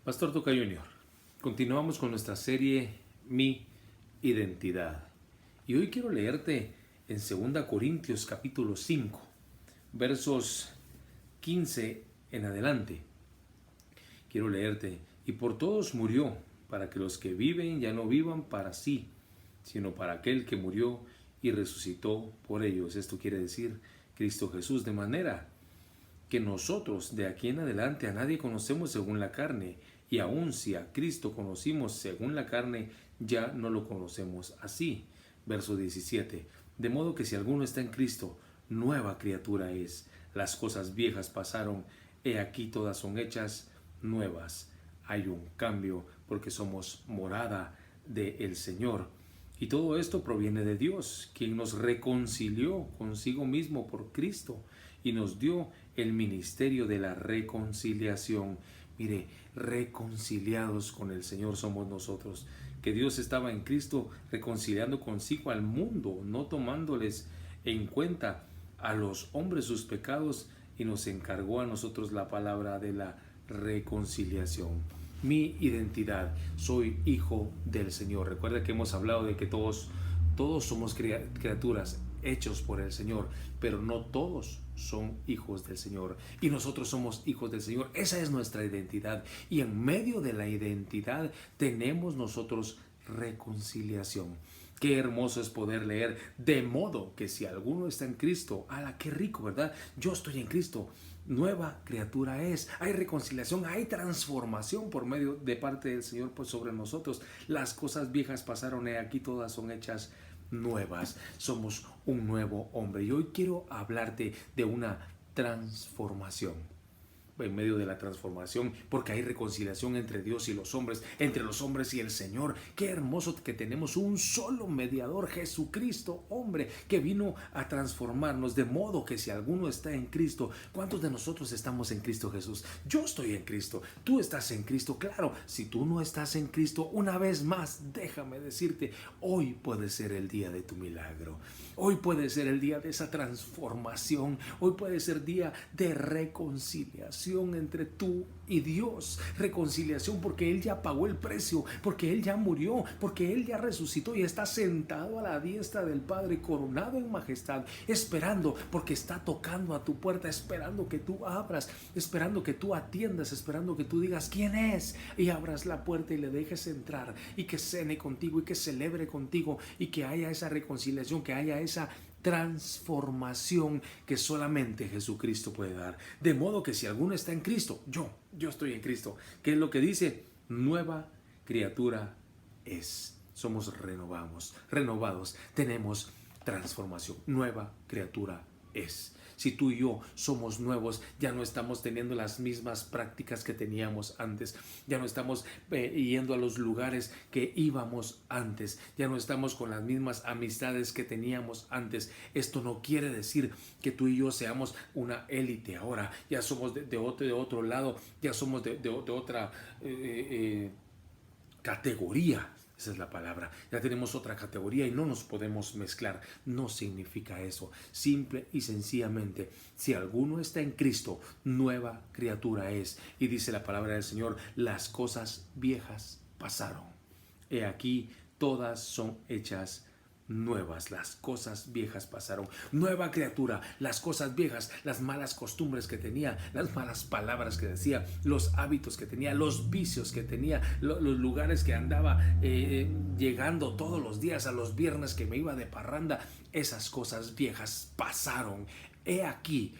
Pastor Toca Junior, continuamos con nuestra serie Mi Identidad. Y hoy quiero leerte en 2 Corintios capítulo 5, versos 15 en adelante. Quiero leerte: y por todos murió, para que los que viven ya no vivan para sí, sino para aquel que murió y resucitó por ellos. Esto quiere decir Cristo Jesús, de manera que nosotros de aquí en adelante a nadie conocemos según la carne, y aun si a Cristo conocimos según la carne, ya no lo conocemos así. Verso 17. De modo que si alguno está en Cristo, nueva criatura es. Las cosas viejas pasaron, he aquí todas son hechas nuevas. Hay un cambio porque somos morada del Señor. Y todo esto proviene de Dios, quien nos reconcilió consigo mismo por Cristo y nos dio el ministerio de la reconciliación. Mire, reconciliados con el Señor somos nosotros. Que Dios estaba en Cristo reconciliando consigo al mundo, no tomándoles en cuenta a los hombres sus pecados, y nos encargó a nosotros la palabra de la reconciliación. Mi identidad: soy hijo del Señor. Recuerda que hemos hablado de que todos somos criaturas hechos por el Señor, pero no todos son hijos del Señor, y nosotros somos hijos del Señor. Esa es nuestra identidad, y en medio de la identidad tenemos nosotros reconciliación. Qué hermoso es poder leer: de modo que si alguno está en Cristo, ¡ala, qué rico!, ¿verdad? Yo estoy en Cristo, nueva criatura es. Hay reconciliación, hay transformación por medio de parte del Señor pues sobre nosotros. Las cosas viejas pasaron, he aquí todas son hechas nuevas. Somos un nuevo hombre, y hoy quiero hablarte de una transformación. En medio de la transformación, porque hay reconciliación entre Dios y los hombres, entre los hombres y el Señor. Qué hermoso que tenemos un solo mediador, Jesucristo, hombre, que vino a transformarnos. De modo que si alguno está en Cristo, ¿cuántos de nosotros estamos en Cristo Jesús? Yo estoy en Cristo, tú estás en Cristo. Claro, si tú no estás en Cristo, una vez más, déjame decirte, hoy puede ser el día de tu milagro. Hoy puede ser el día de esa transformación. Hoy puede ser día de reconciliación entre tú y Dios. Reconciliación porque Él ya pagó el precio, porque Él ya murió, porque Él ya resucitó y está sentado a la diestra del Padre, coronado en majestad, esperando, porque está tocando a tu puerta, esperando que tú abras, esperando que tú atiendas, esperando que tú digas quién es, y abras la puerta y le dejes entrar, y que cene contigo y que celebre contigo, y que haya esa reconciliación, que haya esa transformación que solamente Jesucristo puede dar. De modo que si alguno está en Cristo, yo estoy en Cristo. ¿Qué es lo que dice? Nueva criatura es. Somos renovados, tenemos transformación. Nueva criatura es. Si tú y yo somos nuevos, ya no estamos teniendo las mismas prácticas que teníamos antes. Ya no estamos yendo a los lugares que íbamos antes. Ya no estamos con las mismas amistades que teníamos antes. Esto no quiere decir que tú y yo seamos una élite ahora. Ya somos de otro lado. Ya somos de otra categoría. Esa es la palabra. Ya tenemos otra categoría y no nos podemos mezclar. No significa eso. Simple y sencillamente, si alguno está en Cristo, nueva criatura es. Y dice la palabra del Señor: las cosas viejas pasaron. He aquí, todas son hechas nuevas. Las cosas viejas pasaron. Nueva criatura. Las cosas viejas, las malas costumbres que tenía, las malas palabras que decía, los hábitos que tenía, los vicios que tenía, los lugares que andaba llegando todos los días, a los viernes que me iba de parranda. Esas cosas viejas pasaron. He aquí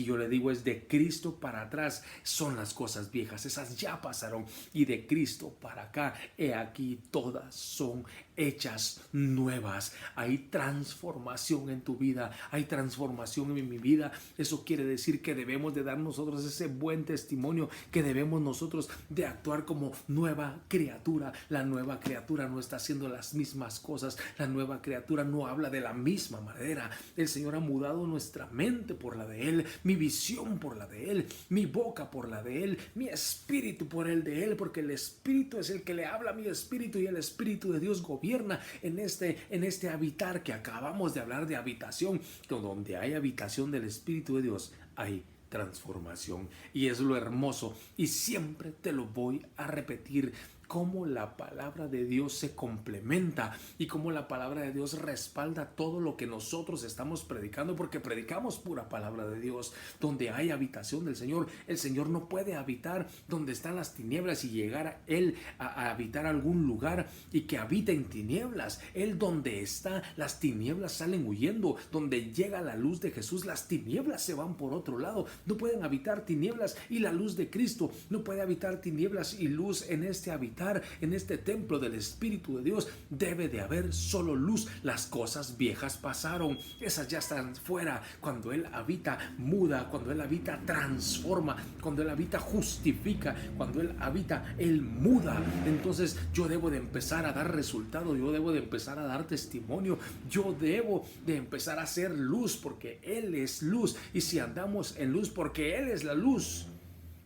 yo le digo, es de Cristo para atrás son las cosas viejas, esas ya pasaron, y de Cristo para acá, he aquí todas son hechas nuevas. Hay transformación en tu vida, hay transformación en mi vida. Eso quiere decir que debemos de dar nosotros ese buen testimonio, que debemos nosotros de actuar como nueva criatura. La nueva criatura no está haciendo las mismas cosas, la nueva criatura no habla de la misma manera. El Señor ha mudado nuestra mente por la de Él, mi visión por la de Él, mi boca por la de Él, mi espíritu por el de Él, porque el Espíritu es el que le habla a mi espíritu, y el Espíritu de Dios gobierna en este habitar que acabamos de hablar de habitación. Donde hay habitación del Espíritu de Dios, hay transformación. Y es lo hermoso, y siempre te lo voy a repetir, cómo la palabra de Dios se complementa y cómo la palabra de Dios respalda todo lo que nosotros estamos predicando, porque predicamos pura palabra de Dios. Donde hay habitación del Señor, el Señor no puede habitar donde están las tinieblas y llegar a Él a habitar algún lugar y que habita en tinieblas. Él donde está, las tinieblas salen huyendo. Donde llega la luz de Jesús, las tinieblas se van por otro lado. No pueden habitar tinieblas y la luz de Cristo. No puede habitar tinieblas y luz en este habitar, en este templo del Espíritu de Dios. Debe de haber solo luz. Las cosas viejas pasaron, esas ya están fuera. Cuando Él habita, muda. Cuando Él habita, transforma. Cuando Él habita, justifica. Cuando Él habita, Él muda. Entonces yo debo de empezar a dar resultado, yo debo de empezar a dar testimonio, yo debo de empezar a hacer luz, porque Él es luz. Y si andamos en luz, porque Él es la luz,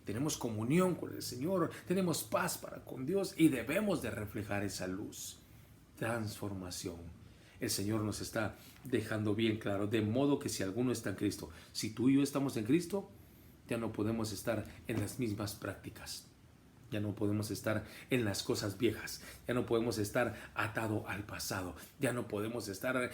tenemos comunión con el Señor, tenemos paz para con Dios y debemos de reflejar esa luz. Transformación. El Señor nos está dejando bien claro, de modo que si alguno está en Cristo, si tú y yo estamos en Cristo, ya no podemos estar en las mismas prácticas. Ya no podemos estar en las cosas viejas, ya no podemos estar atado al pasado, ya no podemos estar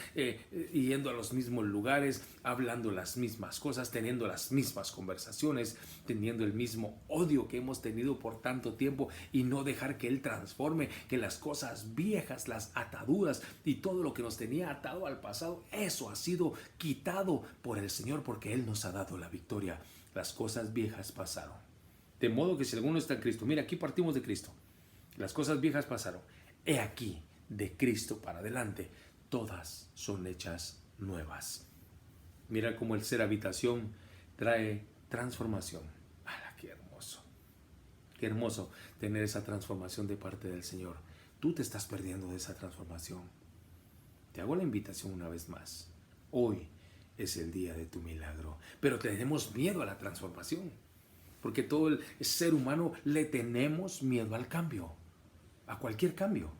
yendo a los mismos lugares, hablando las mismas cosas, teniendo las mismas conversaciones, teniendo el mismo odio que hemos tenido por tanto tiempo, y no dejar que Él transforme, que las cosas viejas, las ataduras y todo lo que nos tenía atado al pasado, eso ha sido quitado por el Señor, porque Él nos ha dado la victoria. Las cosas viejas pasaron. De modo que si alguno está en Cristo, mira, aquí partimos de Cristo. Las cosas viejas pasaron. He aquí, de Cristo para adelante, todas son hechas nuevas. Mira cómo el ser habitación trae transformación. ¡Hala, qué hermoso! Qué hermoso tener esa transformación de parte del Señor. Tú te estás perdiendo de esa transformación. Te hago la invitación una vez más. Hoy es el día de tu milagro. Pero tenemos miedo a la transformación. Porque todo el ser humano le tenemos miedo al cambio, a cualquier cambio.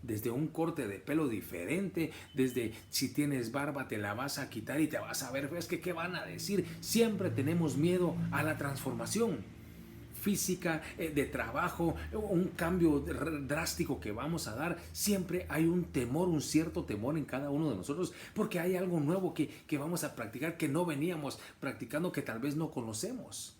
Desde un corte de pelo diferente, desde si tienes barba te la vas a quitar y te vas a ver, es que ¿qué van a decir? Siempre tenemos miedo a la transformación física, de trabajo, un cambio drástico que vamos a dar. Siempre hay un temor, un cierto temor en cada uno de nosotros, porque hay algo nuevo que vamos a practicar, que no veníamos practicando, que tal vez no conocemos.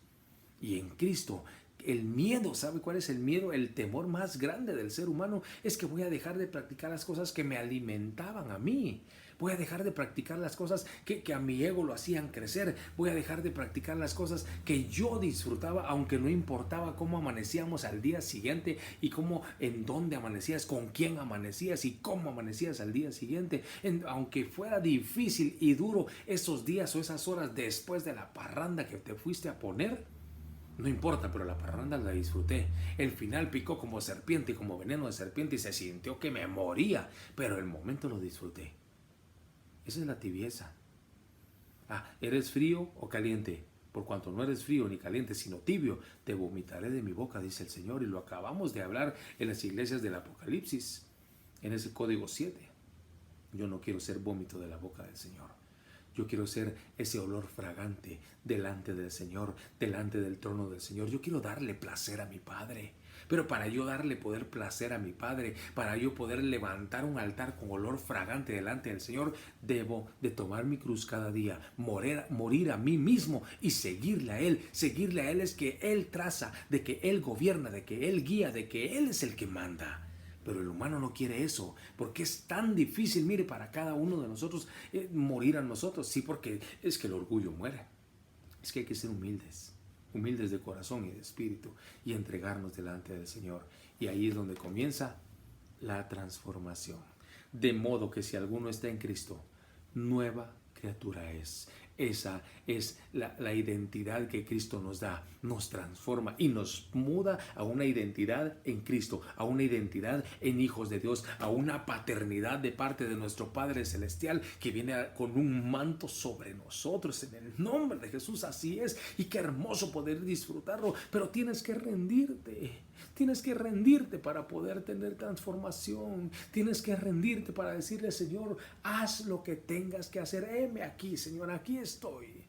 Y en Cristo, el miedo, ¿sabe cuál es el miedo? El temor más grande del ser humano es que voy a dejar de practicar las cosas que me alimentaban a mí. Voy a dejar de practicar las cosas que a mi ego lo hacían crecer. Voy a dejar de practicar las cosas que yo disfrutaba, aunque no importaba cómo amanecíamos al día siguiente y cómo, en dónde amanecías, con quién amanecías y cómo amanecías al día siguiente. Aunque fuera difícil y duro esos días o esas horas después de la parranda que te fuiste a poner, no importa, pero la parranda la disfruté. El final picó como serpiente y como veneno de serpiente y se sintió que me moría, pero el momento lo disfruté. Esa es la tibieza. ¿Eres frío o caliente? Por cuanto no eres frío ni caliente, sino tibio, te vomitaré de mi boca, dice el Señor. Y lo acabamos de hablar en las iglesias del Apocalipsis, en ese código 7. Yo no quiero ser vómito de la boca del Señor. Yo quiero ser ese olor fragante delante del Señor, delante del trono del Señor. Yo quiero darle placer a mi Padre. Pero para yo darle poder placer a mi Padre, para yo poder levantar un altar con olor fragante delante del Señor, debo de tomar mi cruz cada día, morir a mí mismo y seguirle a Él. Seguirle a Él es que Él traza, de que Él gobierna, de que Él guía, de que Él es el que manda. Pero el humano no quiere eso, porque es tan difícil, mire, para cada uno de nosotros morir a nosotros. Sí, porque es que el orgullo muere. Es que hay que ser humildes, humildes de corazón y de espíritu, y entregarnos delante del Señor. Y ahí es donde comienza la transformación. De modo que si alguno está en Cristo, nueva criatura es. Esa es la identidad que Cristo nos da, nos transforma y nos muda a una identidad en Cristo, a una identidad en hijos de Dios, a una paternidad de parte de nuestro Padre Celestial que viene con un manto sobre nosotros en el nombre de Jesús. Así es, y qué hermoso poder disfrutarlo, pero tienes que rendirte. Tienes que rendirte para poder tener transformación. Tienes que rendirte para decirle, Señor, haz lo que tengas que hacer. Heme aquí, Señor, aquí estoy.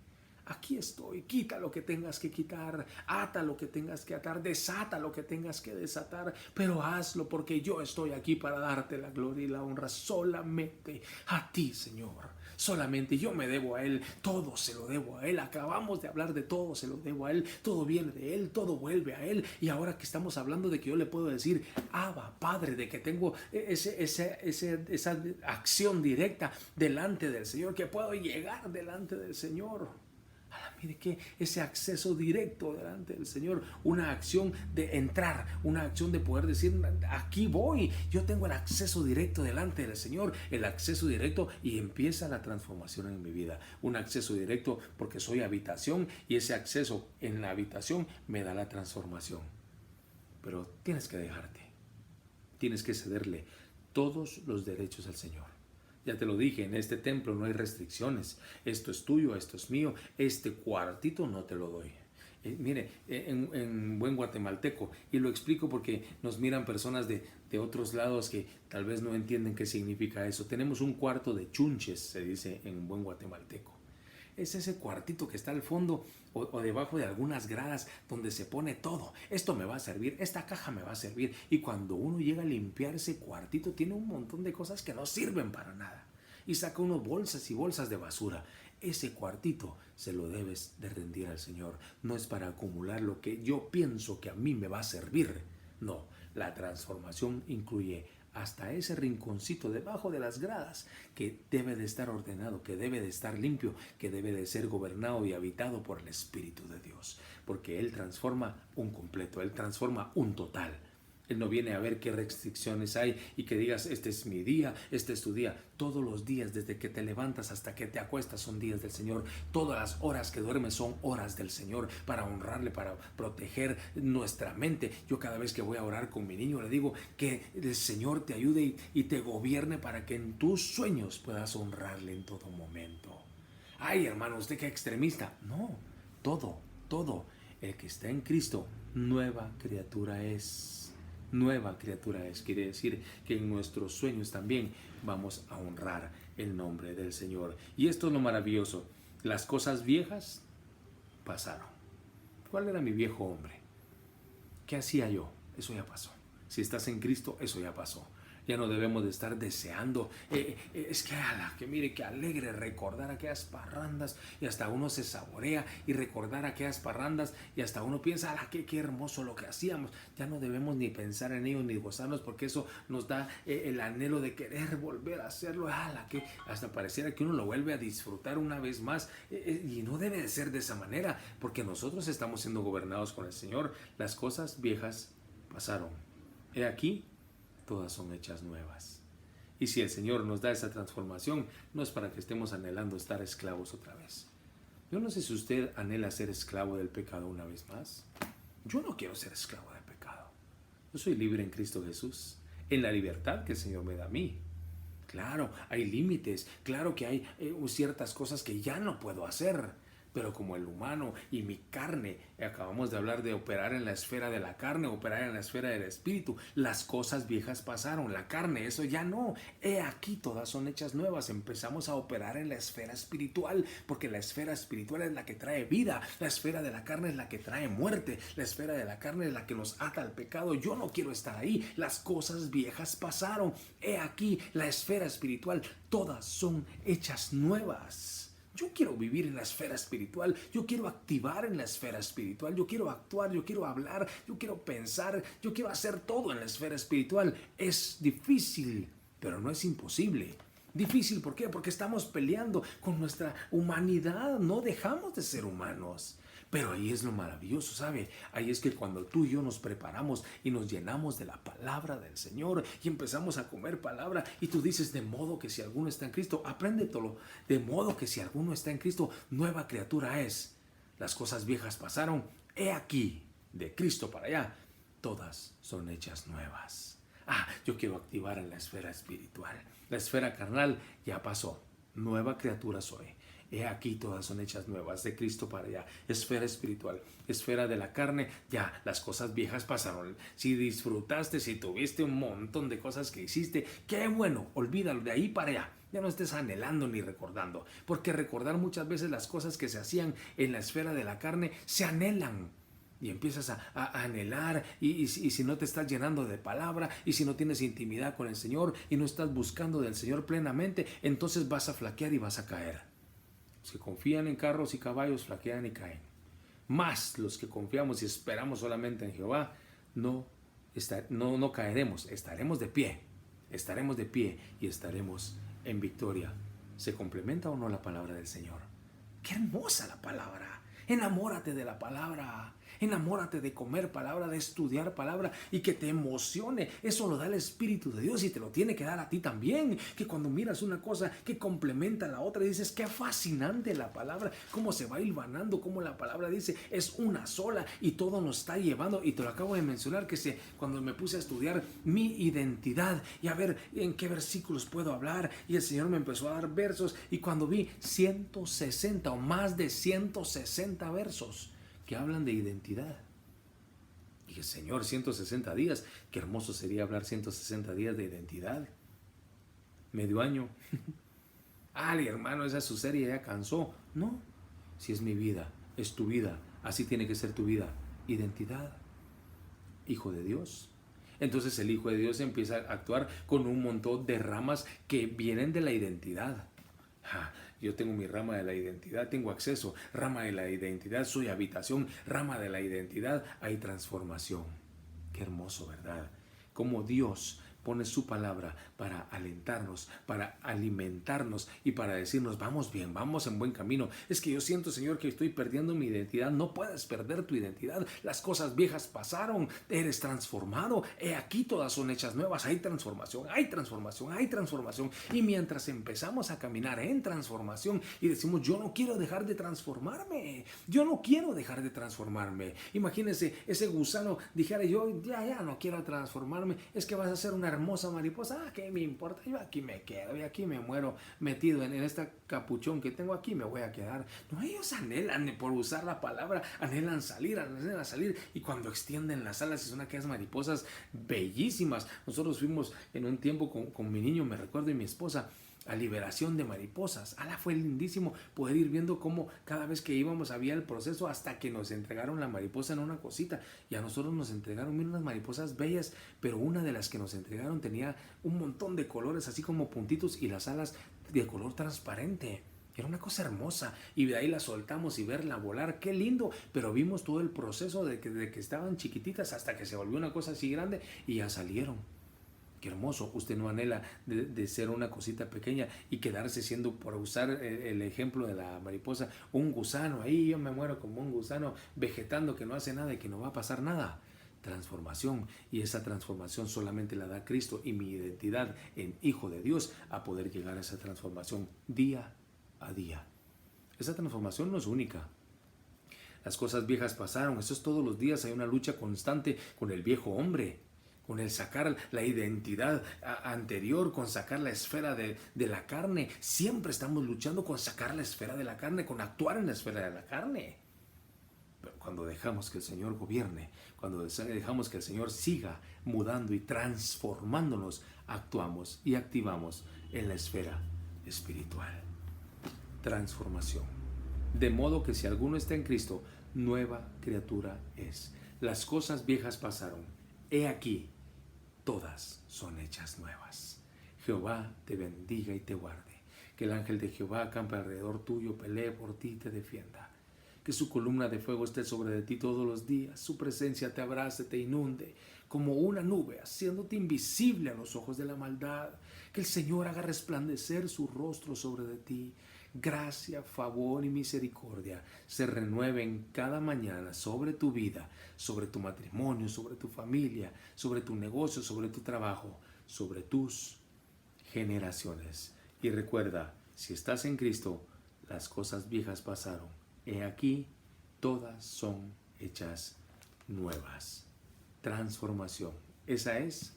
aquí estoy, quita lo que tengas que quitar, ata lo que tengas que atar, desata lo que tengas que desatar, pero hazlo porque yo estoy aquí para darte la gloria y la honra solamente a ti, Señor. Solamente yo me debo a Él, todo se lo debo a Él. Acabamos de hablar de todo, se lo debo a Él, todo viene de Él, todo vuelve a Él. Y ahora que estamos hablando de que yo le puedo decir, Abba, Padre, de que tengo esa acción directa delante del Señor, que puedo llegar delante del Señor. Mire que ese acceso directo delante del Señor, una acción de entrar, una acción de poder decir, aquí voy, yo tengo el acceso directo delante del Señor, el acceso directo, y empieza la transformación en mi vida, un acceso directo porque soy habitación, y ese acceso en la habitación me da la transformación. Pero tienes que dejarte, tienes que cederle todos los derechos al Señor. Ya te lo dije, en este templo no hay restricciones. Esto es tuyo, esto es mío. Este cuartito no te lo doy. Mire, en buen guatemalteco, y lo explico porque nos miran personas de otros lados que tal vez no entienden qué significa eso. Tenemos un cuarto de chunches, se dice en buen guatemalteco. Es ese cuartito que está al fondo o debajo de algunas gradas donde se pone todo. Esto me va a servir, esta caja me va a servir. Y cuando uno llega a limpiar ese cuartito, tiene un montón de cosas que no sirven para nada. Y saca unos bolsas y bolsas de basura. Ese cuartito se lo debes de rendir al Señor. No es para acumular lo que yo pienso que a mí me va a servir. No, la transformación incluye hasta ese rinconcito debajo de las gradas que debe de estar ordenado, que debe de estar limpio, que debe de ser gobernado y habitado por el Espíritu de Dios, porque Él transforma un completo, Él transforma un total. Él no viene a ver qué restricciones hay y que digas, este es mi día, este es tu día. Todos los días, desde que te levantas hasta que te acuestas, son días del Señor. Todas las horas que duermes son horas del Señor, para honrarle, para proteger nuestra mente. Yo cada vez que voy a orar con mi niño le digo que el Señor te ayude y te gobierne para que en tus sueños puedas honrarle en todo momento. Ay, hermano, ¿usted qué extremista? No, todo. El que está en Cristo, nueva criatura es. Nueva criatura es, quiere decir que en nuestros sueños también vamos a honrar el nombre del Señor. Y esto es lo maravilloso, las cosas viejas pasaron. ¿Cuál era mi viejo hombre? ¿Qué hacía yo? Eso ya pasó. Si estás en Cristo, eso ya pasó. Ya no debemos de estar deseando. Es que mire, que alegre recordar aquellas parrandas, y hasta uno se saborea y recordar aquellas parrandas, y hasta uno piensa, qué hermoso lo que hacíamos. Ya no debemos ni pensar en ello ni gozarnos, porque eso nos da el anhelo de querer volver a hacerlo. Que hasta pareciera que uno lo vuelve a disfrutar una vez más, y no debe de ser de esa manera, porque nosotros estamos siendo gobernados con el Señor. Las cosas viejas pasaron. He aquí, todas son hechas nuevas. Y si el Señor nos da esa transformación, no es para que estemos anhelando estar esclavos otra vez. Yo no sé si usted anhela ser esclavo del pecado una vez más. Yo no quiero ser esclavo del pecado. Yo soy libre en Cristo Jesús, en la libertad que el Señor me da a mí. Claro, hay límites, claro que hay ciertas cosas que ya no puedo hacer. Pero como el humano y mi carne, acabamos de hablar de operar en la esfera de la carne, operar en la esfera del espíritu, las cosas viejas pasaron, la carne, eso ya no. He aquí, todas son hechas nuevas. Empezamos a operar en la esfera espiritual, porque la esfera espiritual es la que trae vida, la esfera de la carne es la que trae muerte, la esfera de la carne es la que nos ata al pecado. Yo no quiero estar ahí, las cosas viejas pasaron. He aquí, la esfera espiritual, todas son hechas nuevas. Yo quiero vivir en la esfera espiritual, yo quiero activar en la esfera espiritual, yo quiero actuar, yo quiero hablar, yo quiero pensar, yo quiero hacer todo en la esfera espiritual. Es difícil, pero no es imposible. Difícil, ¿por qué? Porque estamos peleando con nuestra humanidad, no dejamos de ser humanos. Pero ahí es lo maravilloso, ¿sabe? Ahí es que cuando tú y yo nos preparamos y nos llenamos de la palabra del Señor y empezamos a comer palabra, y tú dices, de modo que si alguno está en Cristo, apréndetelo. De modo que si alguno está en Cristo, nueva criatura es. Las cosas viejas pasaron, he aquí, de Cristo para allá, todas son hechas nuevas. Yo quiero activar en la esfera espiritual. La esfera carnal ya pasó, nueva criatura soy. He aquí, todas son hechas nuevas, de Cristo para allá. Esfera espiritual, esfera de la carne, ya las cosas viejas pasaron. Si disfrutaste, si tuviste un montón de cosas que hiciste, qué bueno, olvídalo, de ahí para allá. Ya no estés anhelando ni recordando, porque recordar muchas veces las cosas que se hacían en la esfera de la carne se anhelan. Y empiezas a anhelar, y si no te estás llenando de palabra, y si no tienes intimidad con el Señor, y no estás buscando del Señor plenamente, entonces vas a flaquear y vas a caer. Los que confían en carros y caballos flaquean y caen. Más los que confiamos y esperamos solamente en Jehová, no caeremos, estaremos de pie y estaremos en victoria. ¿Se complementa o no la palabra del Señor? ¡Qué hermosa la palabra! Enamórate de la palabra. Enamórate de comer palabra, de estudiar palabra y que te emocione. Eso lo da el Espíritu de Dios y te lo tiene que dar a ti también. Que cuando miras una cosa que complementa a la otra, dices, qué fascinante la palabra, cómo se va hilvanando, cómo la palabra dice, es una sola y todo nos está llevando. Y te lo acabo de mencionar, cuando me puse a estudiar mi identidad y a ver en qué versículos puedo hablar, y el Señor me empezó a dar versos, y cuando vi 160 o más de 160 versos que hablan de identidad. Dije, Señor, 160 días, qué hermoso sería hablar 160 días de identidad. Medio año. Ay, hermano, esa es su serie, ya cansó. No, si es mi vida, es tu vida, así tiene que ser tu vida. Identidad, hijo de Dios. Entonces el Hijo de Dios empieza a actuar con un montón de ramas que vienen de la identidad. Yo tengo mi rama de la identidad, tengo acceso, rama de la identidad, soy habitación, rama de la identidad, hay transformación. Qué hermoso, ¿verdad? Cómo Dios pone su palabra para alentarnos, para alimentarnos y para decirnos, vamos bien, vamos en buen camino. Es que yo siento, Señor, que estoy perdiendo mi identidad. No puedes perder tu identidad. Las cosas viejas pasaron, eres transformado. He aquí todas son hechas nuevas. Hay transformación, hay transformación, hay transformación. Y mientras empezamos a caminar en transformación y decimos, yo no quiero dejar de transformarme, yo no quiero dejar de transformarme. Imagínense, ese gusano dijera, yo ya no quiero transformarme, es que vas a ser una hermosa mariposa. ¿Qué me importa? Yo aquí me quedo y aquí me muero metido en esta capuchón que tengo aquí, me voy a quedar. No, ellos anhelan por usar la palabra, anhelan salir, y cuando extienden las alas son aquellas mariposas bellísimas. Nosotros fuimos en un tiempo con mi niño, me recuerdo, y mi esposa, a liberación de mariposas. Fue lindísimo poder ir viendo cómo cada vez que íbamos había el proceso hasta que nos entregaron la mariposa en una cosita, y a nosotros nos entregaron unas mariposas bellas, pero una de las que nos entregaron tenía un montón de colores así como puntitos y las alas de color transparente. Era una cosa hermosa, y de ahí la soltamos y verla volar, qué lindo, pero vimos todo el proceso de que estaban chiquititas hasta que se volvió una cosa así grande y ya salieron. Qué hermoso. Usted no anhela de ser una cosita pequeña y quedarse siendo, por usar el ejemplo de la mariposa, un gusano. Ahí yo me muero como un gusano vegetando que no hace nada y que no va a pasar nada. Transformación, y esa transformación solamente la da Cristo y mi identidad en Hijo de Dios a poder llegar a esa transformación día a día. Esa transformación no es única. Las cosas viejas pasaron, eso es todos los días. Hay una lucha constante con el viejo hombre, con el sacar la identidad anterior, con sacar la esfera de la carne. Siempre estamos luchando con sacar la esfera de la carne, con actuar en la esfera de la carne. Pero cuando dejamos que el Señor gobierne, cuando dejamos que el Señor siga mudando y transformándonos, actuamos y activamos en la esfera espiritual. Transformación. De modo que si alguno está en Cristo, nueva criatura es. Las cosas viejas pasaron. He aquí, todas son hechas nuevas. Jehová te bendiga y te guarde. Que el ángel de Jehová acampe alrededor tuyo, pelee por ti y te defienda. Que su columna de fuego esté sobre de ti todos los días. Su presencia te abrace, te inunde como una nube, haciéndote invisible a los ojos de la maldad. Que el Señor haga resplandecer su rostro sobre de ti. Gracia, favor y misericordia se renueven cada mañana sobre tu vida, sobre tu matrimonio, sobre tu familia, sobre tu negocio, sobre tu trabajo, sobre tus generaciones. Y recuerda, si estás en Cristo, las cosas viejas pasaron. He aquí, todas son hechas nuevas. Transformación. Esa es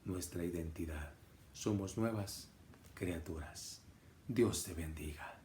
nuestra identidad. Somos nuevas criaturas. Dios te bendiga.